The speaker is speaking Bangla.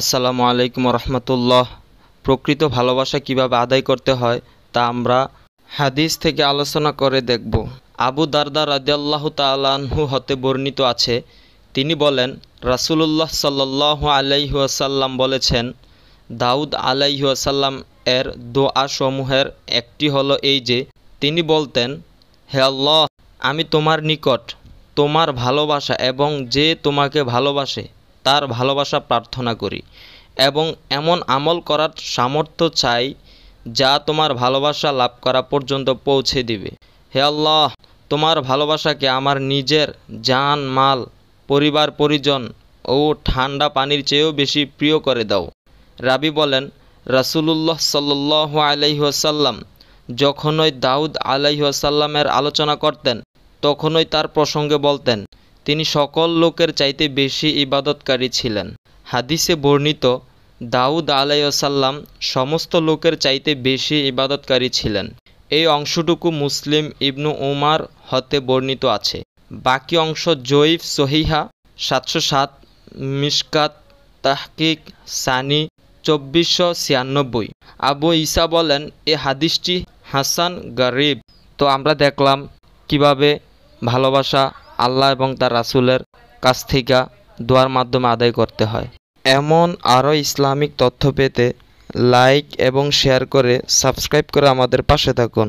আসসালামু আলাইকুম রহমতুল্লাহ। প্রকৃত ভালোবাসা কিভাবে আদায় করতে হয় তা আমরা হাদিস থেকে আলোচনা করে দেখব। আবু দারদা রাদিয়াল্লাহু তাআলা আনহু হতে বর্ণিত আছে, তিনি বলেন, রাসূলুল্লাহ সাল্লাল্লাহু আলাইহি ওয়াসাল্লাম বলেছেন, দাউদ আলাইহি ওয়াসাল্লাম এর দোয়া সমূহের একটি হলো এই যে, তিনি বলতেন, হে আল্লাহ, আমি তোমার নিকট তোমার ভালোবাসা এবং যে তোমাকে ভালোবাসে তার ভালোবাসা প্রার্থনা করি এবং এমন আমল করার সামর্থ্য চাই যা তোমার ভালোবাসা লাভ করা পর্যন্ত পৌঁছে দিবে। হে আল্লাহ, তোমার ভালোবাসাকে আমার নিজের জান মাল, পরিবার পরিজন ও ঠান্ডা পানির চেয়েও বেশি প্রিয় করে দাও। রাবি বলেন, রাসূলুল্লাহ সাল্লাল্লাহু আলাইহি ওয়াসাল্লাম যখনই দাউদ আলাইহি ওয়াসাল্লামের আলোচনা করতেন তখনই তার প্রসঙ্গে বলতেন, তিনি সকল লোকের চাইতে বেশি ইবাদতকারী ছিলেন। হাদিসে বর্ণিত, দাউদ আলাইহিসসালাম সমস্ত লোকের চাইতে বেশি ইবাদতকারী ছিলেন। এই অংশটুকু মুসলিম ইবনু উমার হতে বর্ণিত আছে। বাকি অংশ জয়ীফ সহিহা 707, মিশকাত তাহকিক সানি 2496। আবু ঈসা বলেন, এ হাদিসটি হাসান গরীব। তো আমরা দেখলাম কিভাবে ভালোবাসা আল্লাহ এবং তার রাসূলের কাছ থেকে দোয়ার মাধ্যমে আদায় করতে হয়। এমন আরও ইসলামিক তথ্য পেতে লাইক এবং শেয়ার করে সাবস্ক্রাইব করে আমাদের পাশে থাকুন।